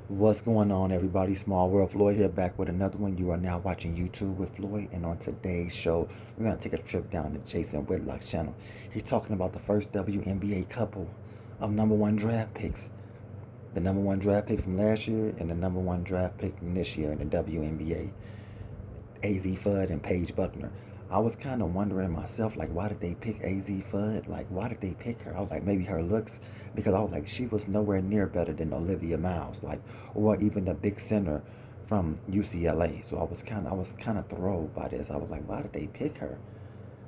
What's going on, everybody? Small World Floyd here, back with another one. You are now watching YouTube with Floyd, and on today's show, we're going to take a trip down to Jason Whitlock's channel. He's talking about the first WNBA couple of number one draft picks. The number one draft pick from last year and the number one draft pick from this year in the WNBA. AZ Fudd and Paige Buckner. I was kind of wondering myself, like, why did they pick AZ Fudd? Like, why did they pick her? I was like, maybe her looks, because I was like, she was nowhere near better than Olivia Miles, like, or even the big center from UCLA. So I was kind of thrilled by this. I was like, why did they pick her?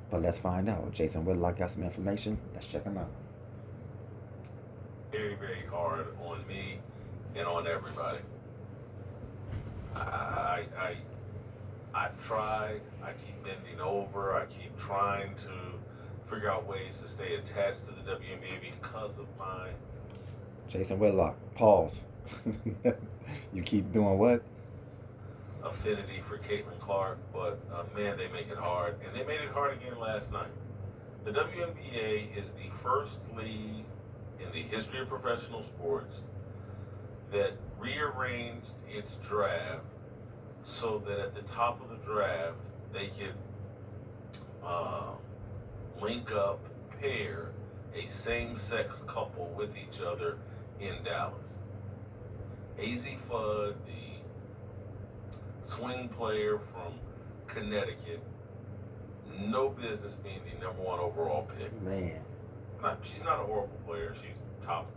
But let's find out. Jason Whitlock got some information. Let's check him out. Very, very hard on me and on everybody. I, I, I've tried. I keep bending over. I keep trying to figure out ways to stay attached to the WNBA because of my Jason Whitlock, pause. You keep doing what? affinity for Caitlin Clark, but man, they make it hard, and they made it hard again last night. The WNBA is the first league in the history of professional sports that rearranged its draft so that at the top of the draft they could uh, link up, pair a same-sex couple with each other in Dallas. AZ Fudd, the swing player from Connecticut, no business being the number one overall pick. Man, She's not a horrible player. She's top.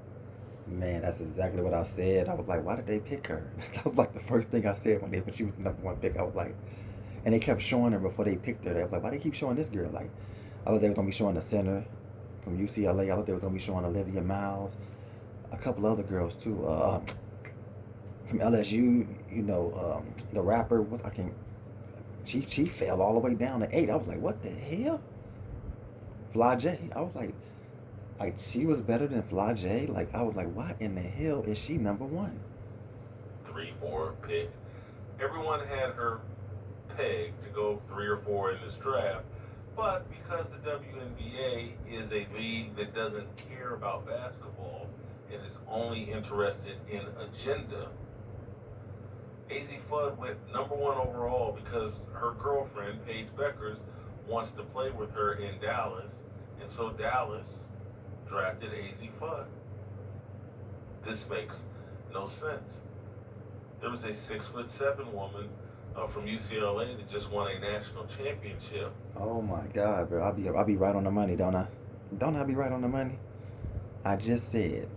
Man, that's exactly what I said. I was like, why did they pick her? That was like the first thing I said when she was the number one pick. I was like, and they kept showing her before they picked her. I was like, why they keep showing this girl? Like, I thought they was gonna be showing the center from UCLA. I thought they was gonna be showing Olivia Miles, a couple other girls too. From LSU, the rapper. What I can She fell all the way down to 8. I was like, what the hell? Fly J. I was like she was better than Fly J. Like I was like, why in the hell is she number one? 3, 4 pick. Everyone had her pegged to go 3 or 4 in this draft, but because the WNBA is a league that doesn't care about basketball and is only interested in agenda, AZ Fudd went number one overall because her girlfriend, Paige Beckers, wants to play with her in Dallas, and so Dallas drafted AZ Fudd. This makes no sense. There was a 6'7" woman from UCLA that just won a national championship. Oh my God, bro! I'll be right on the money, don't I? Don't I be right on the money? I just said,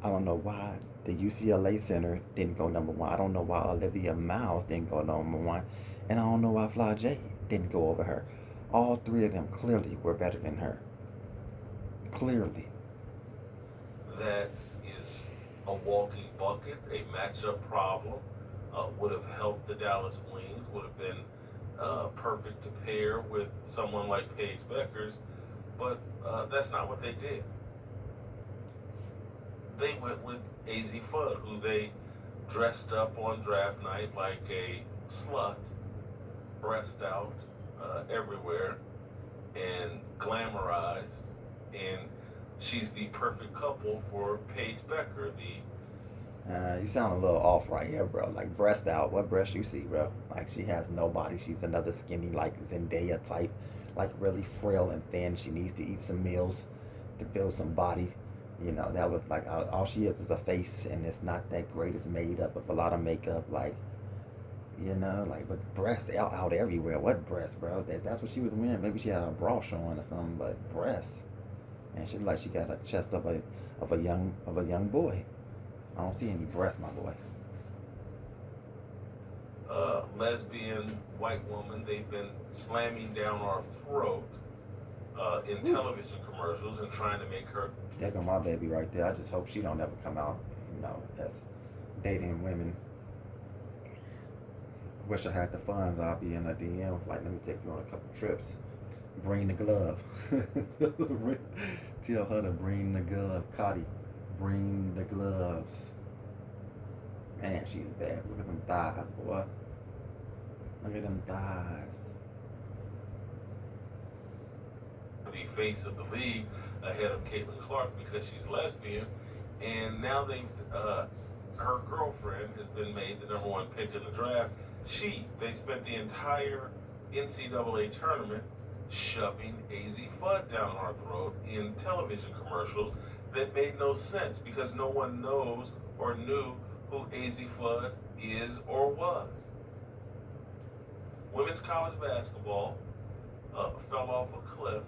I don't know why the UCLA center didn't go number one. I don't know why Olivia Miles didn't go number one, and I don't know why Fly J didn't go over her. All three of them clearly were better than her. Clearly. That is a walking bucket, a matchup problem. Would have helped the Dallas Wings, would have been perfect to pair with someone like Paige Beckers, but that's not what they did. They went with AZ Fudd, who they dressed up on draft night like a slut, breast out everywhere, and glamorized. And she's the perfect couple for Paige Becker. You sound a little off right here, bro. Like breast out. What breast you see, bro? Like she has no body. She's another skinny, like Zendaya type, like really frail and thin. She needs to eat some meals to build some body. That was like all she is a face, and it's not that great. It's made up with a lot of makeup, like like but breasts out everywhere. What breast, bro? That's what she was wearing. Maybe she had a bra showing or something, but breasts, and she looked like she got a chest of a young boy. I don't see any breasts, my boy. Lesbian white woman they've been slamming down our throat in Woo. television commercials and trying to make her. There go my baby right there. I just hope she don't ever come out, as dating women. Wish I had the funds. I'll be in a DM. Like, let me take you on a couple trips. Bring the glove. Tell her to bring the glove. Cotty, bring the gloves. Man, she's bad. Look at them thighs, boy. Look at them thighs. The face of the league ahead of Caitlin Clark because she's lesbian, and now they've her girlfriend has been made the #1 pick in the draft. They spent the entire NCAA tournament shoving AZ Fudd down our throat in television commercials that made no sense because no one knows or knew who AZ Fudd is or was. Women's college basketball fell off a cliff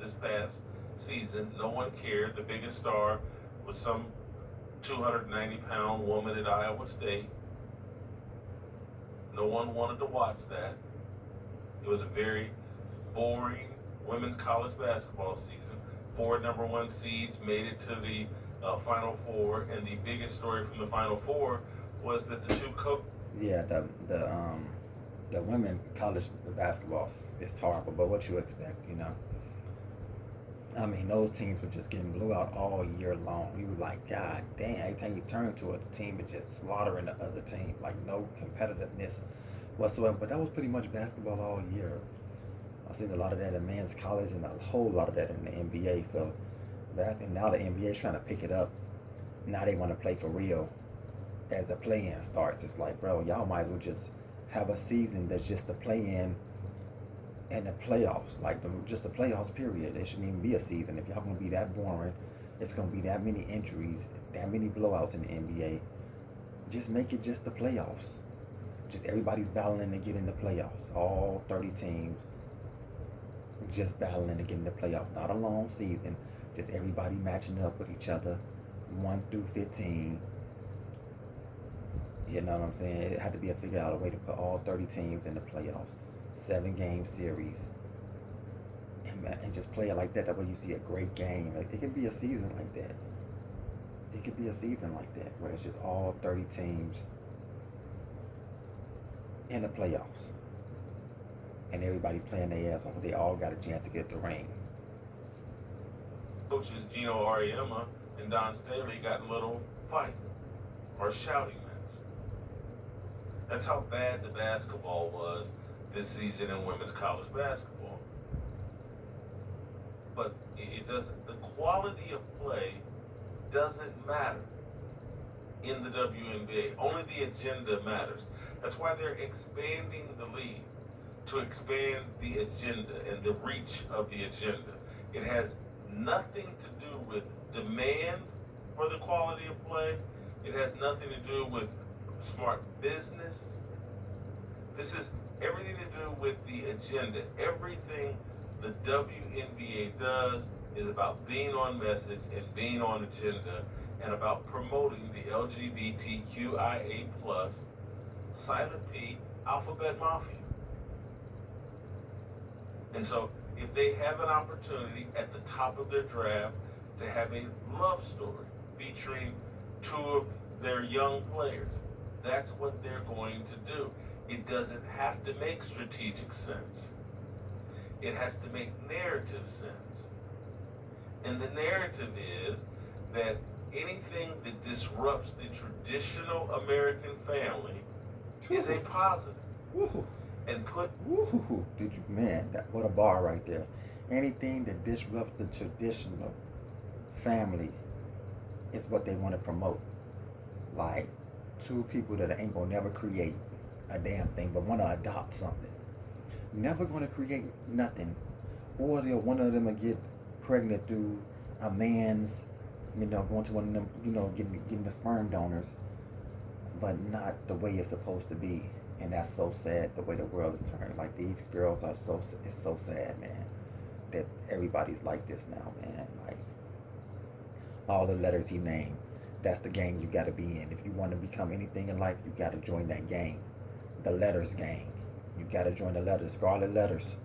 this past season. No one cared. The biggest star was some 290-pound woman at Iowa State. No one wanted to watch that. It was a very boring women's college basketball season. 4 #1 seeds made it to the Final Four, and the biggest story from the Final Four was that the two Yeah, the women college basketball is horrible, but what you expect, you know? I mean, those teams were just getting blew out all year long. We were like, God damn, every time you turn to a team, it's just slaughtering the other team. Like, no competitiveness whatsoever. But that was pretty much basketball all year. I've seen a lot of that in men's college and a whole lot of that in the NBA. So, now the NBA is trying to pick it up. Now they want to play for real as the play-in starts. It's like, bro, y'all might as well just have a season that's just the play-in and the playoffs, just the playoffs period. It shouldn't even be a season. If y'all gonna be that boring, it's gonna be that many injuries, that many blowouts in the NBA. Just make it just the playoffs. Just everybody's battling to get in the playoffs. All 30 teams just battling to get in the playoffs. Not a long season. Just everybody matching up with each other, 1 through 15. You know what I'm saying? It had to be figure out a way to put all 30 teams in the playoffs. 7-game series, and just play it like that. That way you see a great game. It could be a season like that. It could be a season like that where it's just all 30 teams in the playoffs, and everybody playing their ass off. They all got a chance to get the ring. coaches Gino Auriemma and Don Staley got in a little fight or shouting match. That's how bad the basketball was this season in women's college basketball. But it doesn't, the quality of play doesn't matter in the WNBA. Only the agenda matters. That's why they're expanding the league, to expand the agenda and the reach of the agenda. It has nothing to do with demand for the quality of play. It has nothing to do with smart business. This is everything to do with the agenda. Everything the WNBA does is about being on message and being on agenda, and about promoting the LGBTQIA plus silent P alphabet mafia. And so if they have an opportunity at the top of their draft to have a love story featuring 2 of their young players, that's what they're going to do. It doesn't have to make strategic sense. It has to make narrative sense. And the narrative is that anything that disrupts the traditional American family is a positive. Woo-hoo. And put... Woo-hoo. Did you, man, what a bar right there. Anything that disrupts the traditional family is what they want to promote. Like 2 people that ain't gonna never create a damn thing but want to adopt something. Never gonna create nothing. Or one of them will get pregnant through a man's, going to one of them, getting the sperm donors, but not the way it's supposed to be. And that's so sad, the way the world is turning. Like, these girls are it's so sad, man, that everybody's like this now, man. Like, all the letters he named, that's the gang you gotta be in. If you want to become anything in life, you gotta join that gang. The letters gang. You gotta join the letters, scarlet letters.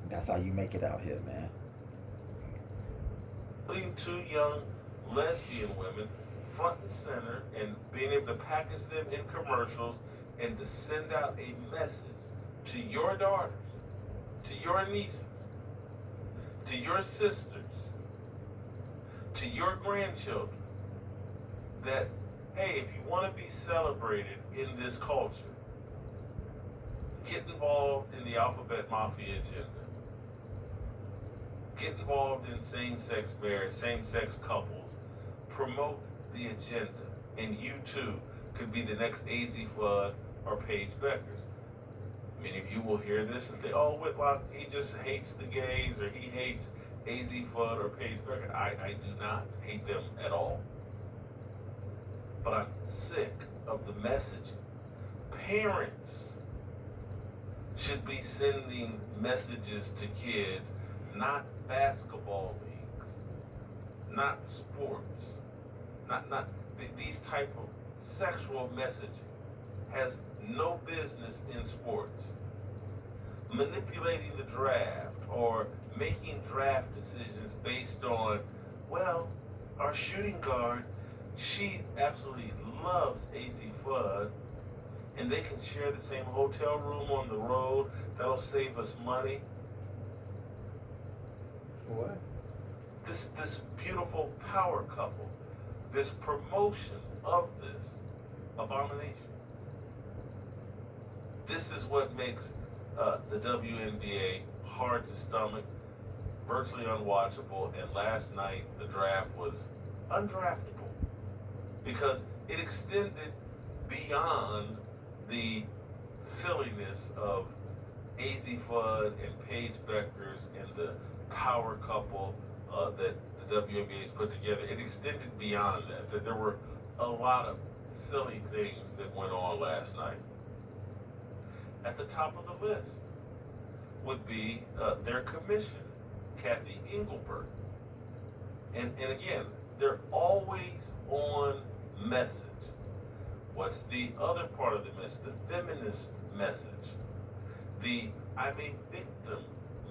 That's how you make it out here, man. Putting 2 young lesbian women front and center and being able to package them in commercials and to send out a message to your daughters, to your nieces, to your sisters, to your grandchildren, that, hey, if you want to be celebrated in this culture, get involved in the alphabet mafia agenda. Get involved in same-sex marriage, same-sex couples. Promote the agenda. and you too could be the next AZ Fudd or Paige Beckers. Many of you will hear this and think, oh, Whitlock, he just hates the gays, or he hates AZ Fudd or Paige Becker. I do not hate them at all. But I'm sick of the messaging. Parents should be sending messages to kids, not basketball leagues, not sports, not these type of sexual messaging has no business in sports. Manipulating the draft or making draft decisions based on, well, our shooting guard, she absolutely loves AZ Fudd, and they can share the same hotel room on the road. That'll save us money. What? This beautiful power couple, this promotion of this abomination. This is what makes the WNBA hard to stomach, virtually unwatchable, and last night the draft was undraftable because it extended beyond the silliness of AZ Fudd and Paige Beckers and the power couple that the WNBA has put together. It extended beyond that there were a lot of silly things that went on last night. At the top of the list would be their commissioner, Kathy Engelbert. And again, they're always on message. What's the other part of the message? The feminist message. The I'm a victim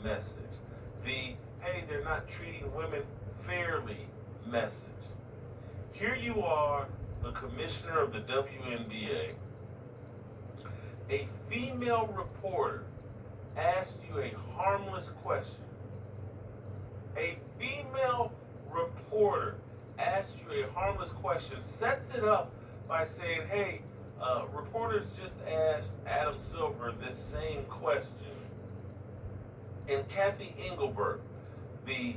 message. The hey, they're not treating women fairly message. Here you are, the commissioner of the WNBA. A female reporter asked you a harmless question. A female reporter asked you a harmless question, sets it up by saying, hey, reporters just asked Adam Silver this same question. And Kathy Engelbert, the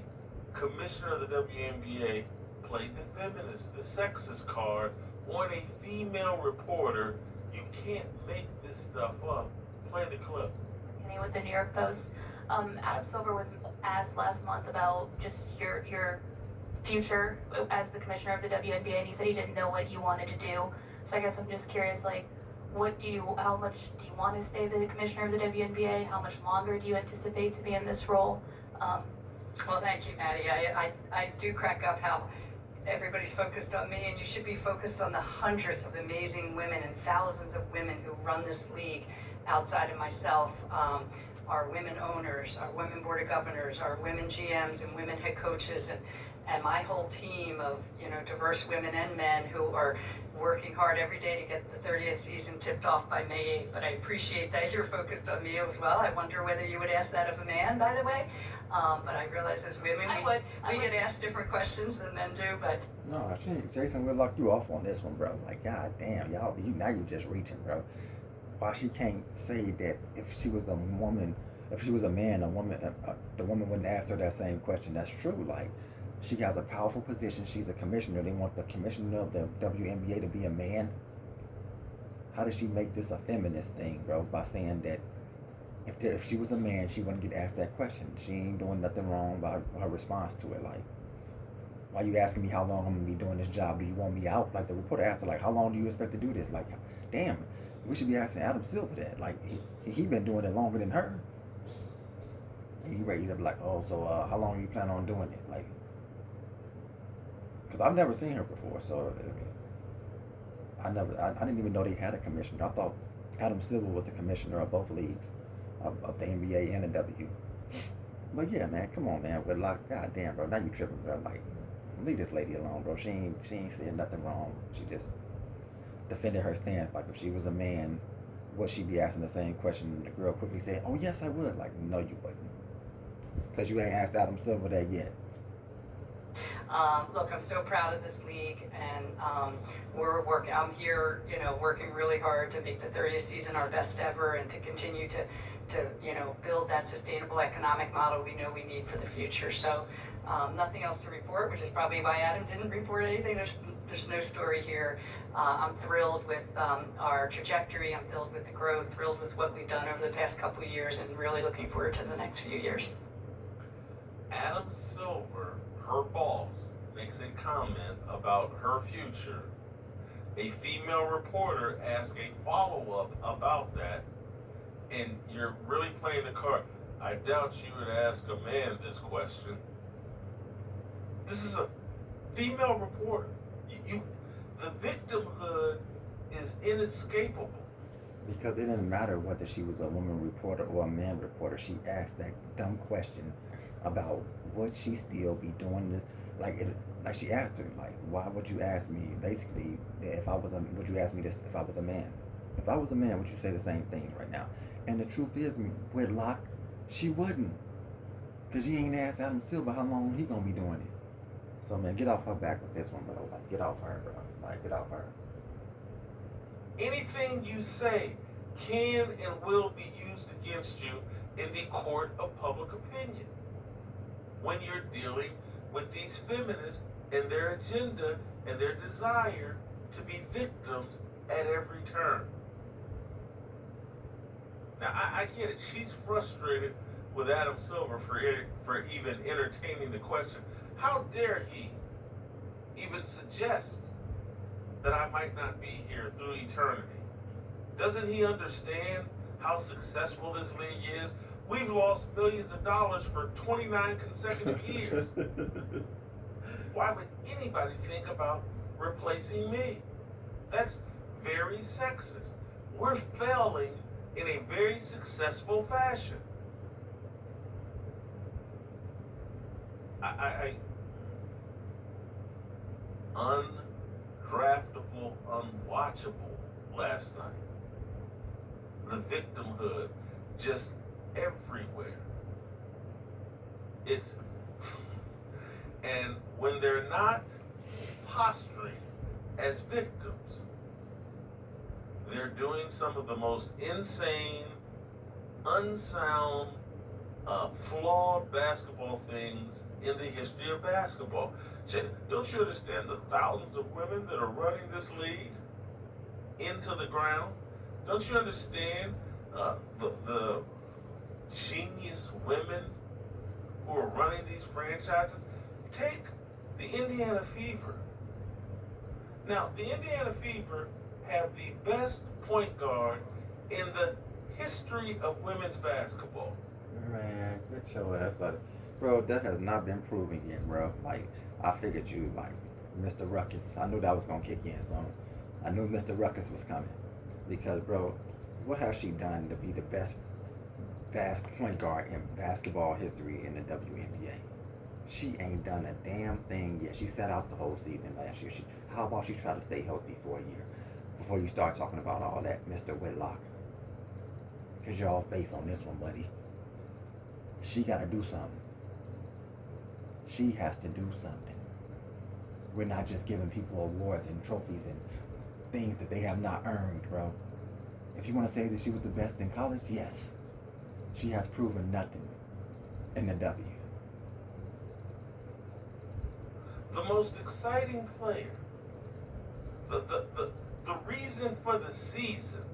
commissioner of the WNBA, played the feminist, the sexist card on a female reporter. You can't make this stuff up. Play the clip. With the New York Post, Adam Silver was asked last month about just your future as the commissioner of the WNBA, and he said he didn't know what you wanted to do. So I guess I'm just curious, like, how much do you want to stay the commissioner of the WNBA? How much longer do you anticipate to be in this role? Well, thank you, Maddie. I do crack up how everybody's focused on me, and you should be focused on the hundreds of amazing women and thousands of women who run this league outside of myself. Our women owners, our women board of governors, our women GMs and women head coaches, and my whole team of diverse women and men who are working hard every day to get the 30th season tipped off by May 8th. But I appreciate that you're focused on me as well. I wonder whether you would ask that of a man, by the way. But I realize as women, we get asked different questions than men do. But no, Jason Whitlock, you off on this one, bro. Like, god damn, y'all, now you're just reaching, bro. Why she can't say that if she was a woman, if she was a man, the woman wouldn't ask her that same question. That's true. Like, she has a powerful position. She's a commissioner. They want the commissioner of the WNBA to be a man. How does she make this a feminist thing, bro? By saying that if she was a man, she wouldn't get asked that question. She ain't doing nothing wrong by her response to it. Like, why you asking me how long I'm gonna be doing this job? Do you want me out? Like, the reporter asked her, like, how long do you expect to do this? Like, damn, we should be asking Adam Silver that. Like, he been doing it longer than her. And he ready to be like, oh, so how long are you planning on doing it? Like, because I've never seen her before, so I didn't even know they had a commissioner. I thought Adam Silver was the commissioner of both leagues, of the NBA and the W. But yeah, man, come on, man. But like, goddamn, bro, now you tripping, bro. Like, leave this lady alone, bro. She ain't saying nothing wrong. She just defended her stance. Like, if she was a man, would she be asking the same question? And the girl quickly said, "Oh yes, I would." Like, no, you wouldn't, because you ain't asked Adam Silver that yet. Look, I'm so proud of this league, and I'm here, working really hard to make the 30th season our best ever, and to continue to build that sustainable economic model we know we need for the future. So Nothing else to report, which is probably why Adam didn't report anything. There's no story here. I'm thrilled with our trajectory. I'm thrilled with the growth, thrilled with what we've done over the past couple of years, and really looking forward to the next few years. Adam Silver, her boss, makes a comment about her future. A female reporter asks a follow-up about that, and you're really playing the card. I doubt you would ask a man this question. This is a female reporter. The victimhood is inescapable. Because it didn't matter whether she was a woman reporter or a man reporter. She asked that dumb question about would she still be doing this? Like she asked her, like, why would you ask me? Basically, would you ask me this if I was a man? If I was a man, would you say the same thing right now? And the truth is, Whitlock, she wouldn't. Because you ain't asked Adam Silver how long he gonna be doing it. So, man, get off her back with this one, bro. Like, get off her, bro. Like, get off her. Anything you say can and will be used against you in the court of public opinion when you're dealing with these feminists and their agenda and their desire to be victims at every turn. Now, I get it. She's frustrated with Adam Silver for even entertaining the question. How dare he even suggest that I might not be here through eternity? Doesn't he understand how successful this league is? We've lost millions of dollars for 29 consecutive years. Why would anybody think about replacing me? That's very sexist. We're failing in a very successful fashion. I undraftable, unwatchable last night. The victimhood just everywhere. And when they're not posturing as victims, they're doing some of the most insane, unsound, flawed basketball things in the history of basketball. Don't you understand the thousands of women that are running this league into the ground? Don't you understand the genius women who are running these franchises? Take the Indiana Fever. Now, the Indiana Fever have the best point guard in the history of women's basketball. Man, get your ass out of bro, that has not been proven yet, bro. Like, I figured you, like, Mr. Ruckus. I knew that was going to kick in, so I knew Mr. Ruckus was coming. Because, bro, what has she done to be the best point guard in basketball history in the WNBA? She ain't done a damn thing yet. She sat out the whole season last year. How about she try to stay healthy for a year before you start talking about all that, Mr. Whitlock? Because you're off base on this one, buddy. She got to do something. She has to do something. We're not just giving people awards and trophies and things that they have not earned, bro. If you want to say that she was the best in college, yes. She has proven nothing in the W. The most exciting player, the reason for the season,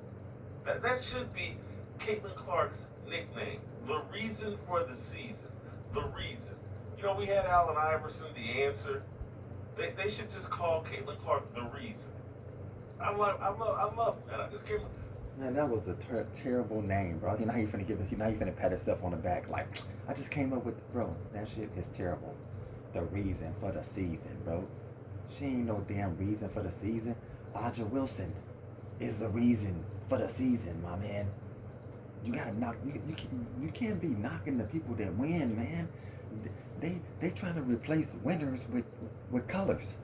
that should be Caitlin Clark's nickname. The reason for the season. The reason. You know, we had Allen Iverson, the answer. They should just call Caitlin Clark the reason. I love that. I just came. Man, that was a terrible name, bro. Now you finna pat yourself on the back like, I just came up with, bro, that shit is terrible. The reason for the season, bro. She ain't no damn reason for the season. Aja Wilson is the reason for the season, my man. You gotta knock. You can't be knocking the people that win, man. They trying to replace winners with colors,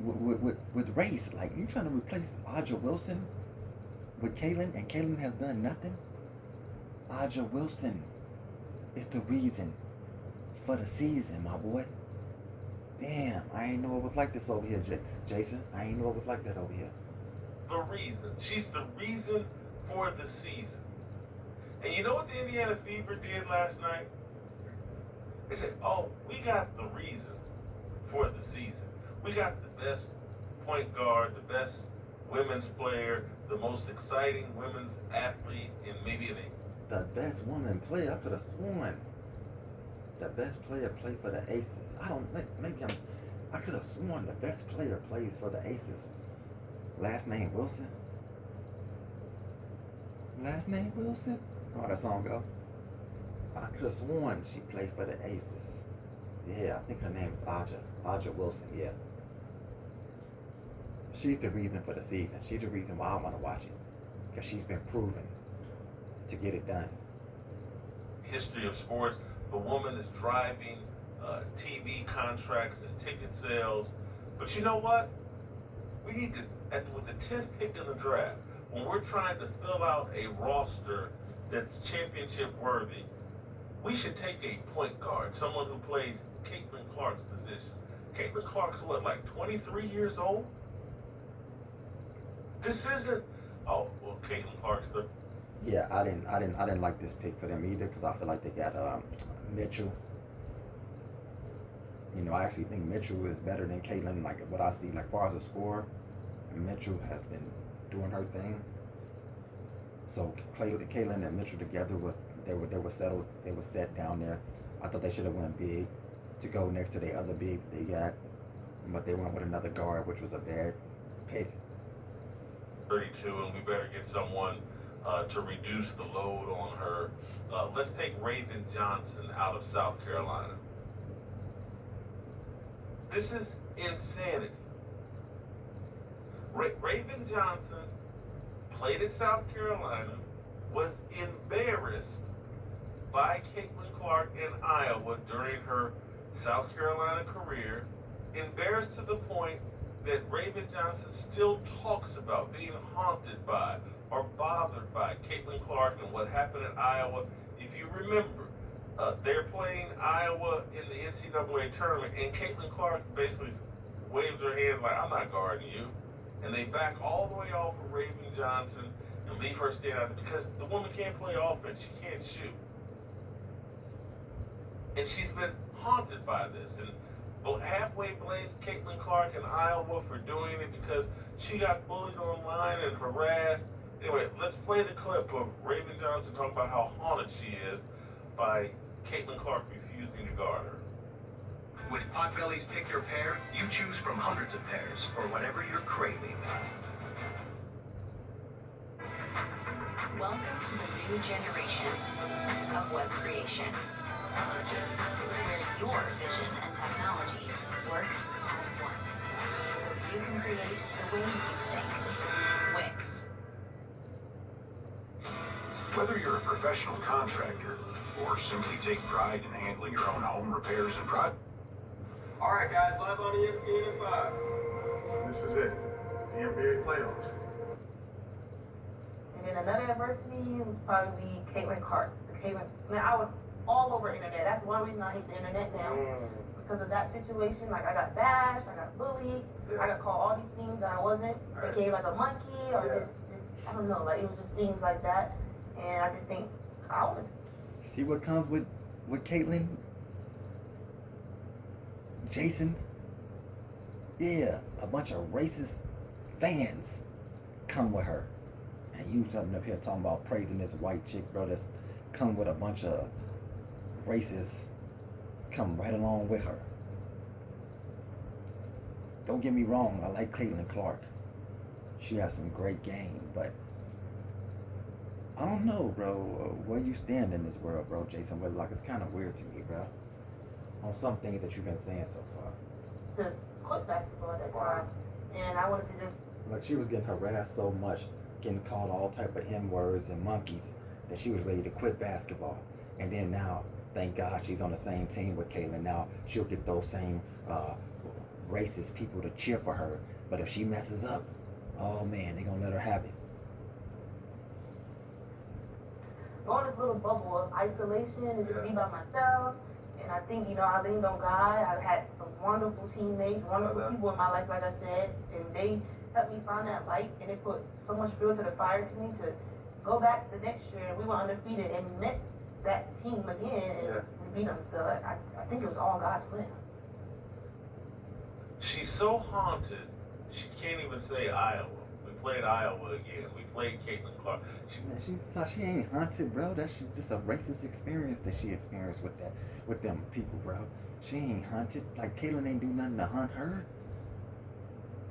with race. Like, you trying to replace Aja Wilson with Caitlin, and Caitlin has done nothing. Aja Wilson is the reason for the season, my boy. Damn, I ain't know it was like this over here, Jason. I ain't know it was like that over here. The reason. She's the reason for the season. And you know what the Indiana Fever did last night? They say, oh, we got the reason for the season. We got the best point guard, the best women's player, the most exciting women's athlete in maybe an The best woman player, I could have sworn. The best player played for the Aces. I could have sworn the best player plays for the Aces. Last name Wilson? Last name Wilson? Oh, that song go. I could have sworn she played for the Aces. Yeah, I think her name is Aja Wilson, yeah. She's the reason for the season. She's the reason why I want to watch it. Because she's been proven to get it done. history of sports. The woman is driving TV contracts and ticket sales. But you know what? We need to, with the 10th pick in the draft, when we're trying to fill out a roster that's championship worthy, we should take a point guard, someone who plays Caitlin Clark's position. Caitlin Clark's what, like 23 years old? This isn't, oh, well, Caitlin Clark's the... Yeah, I didn't like this pick for them either because I feel like they got Mitchell. You know, I actually think Mitchell is better than Caitlin. Like what I see, like far as a scorer, Mitchell has been doing her thing. So Caitlin and Mitchell together they were settled. They were set down there. I thought they should have went big to go next to the other big they got, but they went with another guard, which was a bad pick. 32, and we better get someone to reduce the load on her. Let's take Raven Johnson out of South Carolina. This is insanity. Raven Johnson played at South Carolina, was embarrassed by Caitlin Clark in Iowa during her South Carolina career, embarrassed to the point that Raven Johnson still talks about being haunted by or bothered by Caitlin Clark and what happened at Iowa. If you remember, they're playing Iowa in the NCAA tournament, and Caitlin Clark basically waves her hand like, I'm not guarding you. And they back all the way off of Raven Johnson and leave her stand out there because the woman can't play offense. She can't shoot. And she's been haunted by this. And halfway blames Caitlin Clark in Iowa for doing it because she got bullied online and harassed. Anyway, let's play the clip of Raven Johnson talking about how haunted she is by Caitlin Clark refusing to guard her. With Potbelly's Pick Your Pair, you choose from hundreds of pairs for whatever you're craving. Welcome to the new generation of web creation, where your vision and technology works as one, so you can create the way you think. Wix. Whether you're a professional contractor or simply take pride in handling your own home repairs and projects. All right, guys, live on ESPN at 5. This is it, the NBA playoffs. And then another adversity would probably be Caitlin Clark. Man, I was all over the internet. That's one reason I hate the internet now. Because of that situation, like I got bashed, I got bullied, I got called all these things that I wasn't. They gave like a monkey or this, I don't know, like it was just things like that. And I just think, I wanted to. See what comes with Caitlin? Jason? Yeah, a bunch of racist fans come with her. And you something up here talking about praising this white chick, bro, that's come with a bunch of racists come right along with her. Don't get me wrong, I like Caitlin Clark. She has some great game, but I don't know, bro, where you stand in this world, bro, Jason Whitlock. It's kind of weird to me, bro, on some things that you've been saying so far. To quit basketball at that time. And I wanted to just. Like, she was getting harassed so much, getting called all type of N-words and monkeys, that she was ready to quit basketball. And then now, thank God she's on the same team with Caitlin. Now she'll get those same racist people to cheer for her. But if she messes up, oh man, they're gonna let her have it. Go in this little bubble of isolation and just be by myself. And I think, I leaned on God. I had some wonderful teammates, wonderful people in my life, like I said, and they helped me find that light, and it put so much fuel to the fire to me to go back the next year. And we were undefeated and met that team again, and we beat him. So I think it was all God's plan. She's so haunted, she can't even say Iowa. We played Iowa again. We played Caitlin Clark. She ain't haunted, bro. That's just a racist experience that she experienced with them people, bro. She ain't haunted. Like, Caitlin ain't do nothing to haunt her.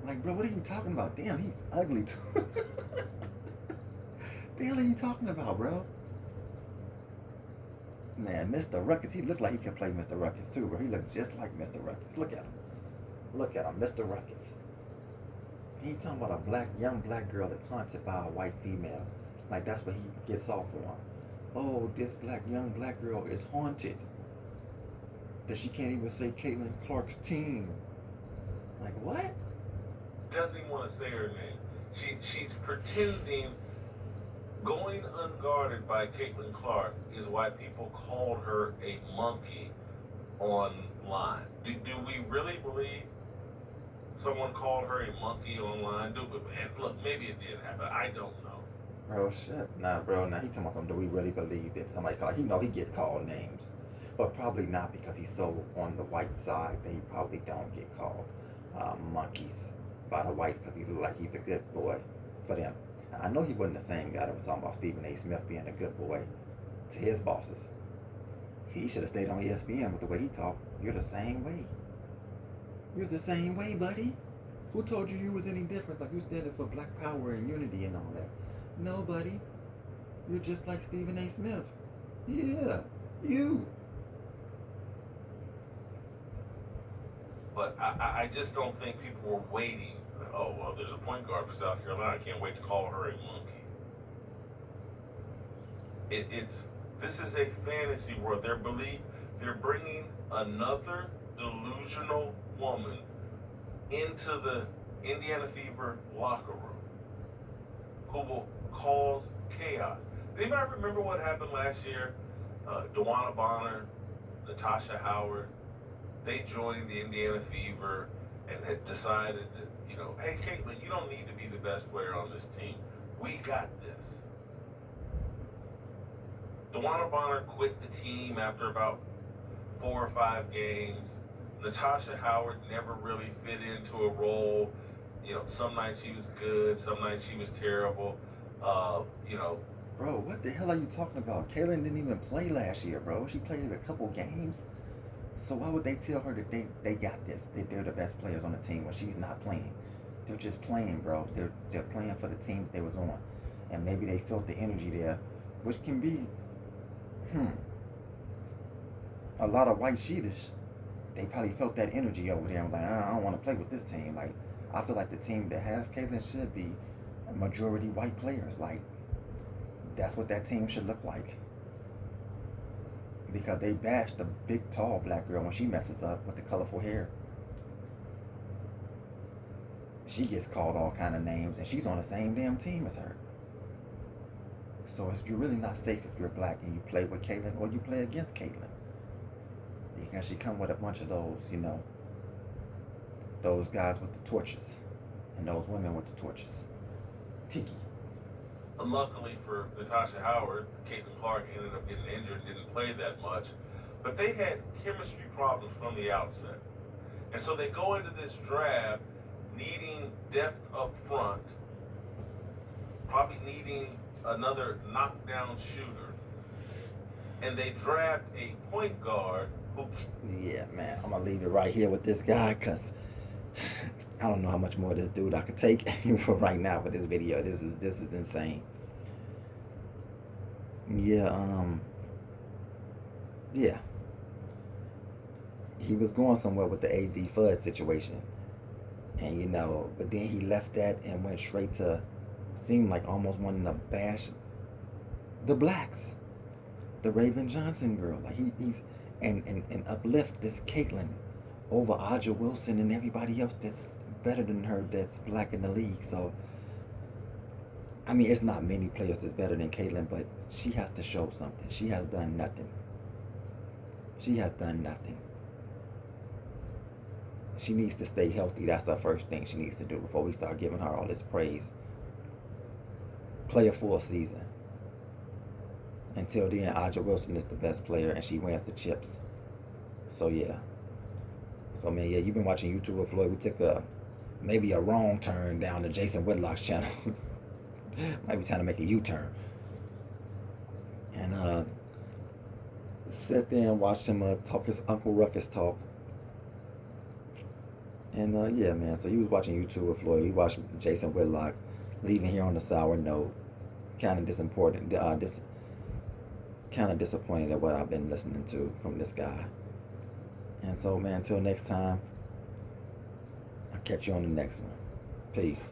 Like, bro, what are you talking about? Damn, he's ugly too. The hell are you talking about, bro? Man, Mr. Ruckus, he looked like he could play Mr. Ruckus too, bro. He looked just like Mr. Ruckus. Look at him. Look at him, Mr. Ruckus. He talking about a young black girl that's haunted by a white female. Like, that's what he gets off on. Oh, this young black girl is haunted. That she can't even say Caitlin Clark's team. Like, what? Doesn't even want to say her name. She's pretending. Going unguarded by Caitlin Clark is why people called her a monkey online. Do we really believe someone called her a monkey online? And look, maybe it did happen. I don't know. Bro, shit. Nah, bro. Now he talking about something. Do we really believe that somebody called? He know he get called names, but probably not because he's so on the white side that he probably don't get called monkeys by the whites because he look like he's a good boy for them. I know he wasn't the same guy that was talking about Stephen A. Smith being a good boy to his bosses. He should have stayed on ESPN with the way he talked. You're the same way. You're the same way, buddy. Who told you was any different? Like, you standing for black power and unity and all that. Nobody. You're just like Stephen A. Smith. Yeah, you. But I just don't think people were waiting. Oh, well, there's a point guard for South Carolina. I can't wait to call her a monkey. This is a fantasy world. They're bringing another delusional woman into the Indiana Fever locker room who will cause chaos. Anybody remember what happened last year? DeWanna Bonner, Natasha Howard, they joined the Indiana Fever and had decided that, hey, Caitlin, you don't need to be the best player on this team. We got this. DeWanna Bonner quit the team after about 4 or 5 games. Natasha Howard never really fit into a role. Some nights she was good, some nights she was terrible. Bro, what the hell are you talking about? Caitlin didn't even play last year, bro. She played a couple games. So why would they tell her that they got this? That they're the best players on the team when she's not playing? They're just playing, bro. They're playing for the team that they was on. And maybe they felt the energy there, which can be, a lot of white sheetish. They probably felt that energy over there. I'm like, I don't want to play with this team. Like, I feel like the team that has Caitlin should be a majority white players. Like, that's what that team should look like. Because they bash the big, tall black girl when she messes up with the colorful hair. She gets called all kind of names, and she's on the same damn team as her. So you're really not safe if you're black and you play with Caitlin or you play against Caitlin. Because she come with a bunch of those, those guys with the torches, and those women with the torches. Tiki. Luckily for Natasha Howard, Caitlin Clark ended up getting injured and didn't play that much. But they had chemistry problems from the outset. And so they go into this draft needing depth up front, probably needing another knockdown shooter. And they draft a point guard who... Yeah, man, I'm going to leave it right here with this guy because I don't know how much more this dude I could take for right now for this video. This is insane. Yeah. He was going somewhere with the AZ Fudd situation. And, but then he left that and went straight to, seemed like almost wanting to bash the blacks. The Raven Johnson girl. Like, he's, and uplift this Caitlin over Aja Wilson and everybody else that's better than her that's black in the league. So, I mean, it's not many players that's better than Caitlin, but she has to show something. She has done nothing. She has done nothing. She needs to stay healthy. That's the first thing she needs to do before we start giving her all this praise. Play a full season. until then, Aja Wilson is the best player, and she wins the chips. So yeah. So man, yeah, you've been watching YouTube with Floyd. We took maybe a wrong turn down to Jason Whitlock's channel. Might be time to make a U-turn. And sat there and watched him talk his Uncle Ruckus talk. And yeah, man. So you was watching YouTube with Floyd. You watched Jason Whitlock leaving here on a sour note. Kind of disappointed. Kind of disappointed at what I've been listening to from this guy. And so, man, until next time, I'll catch you on the next one. Peace.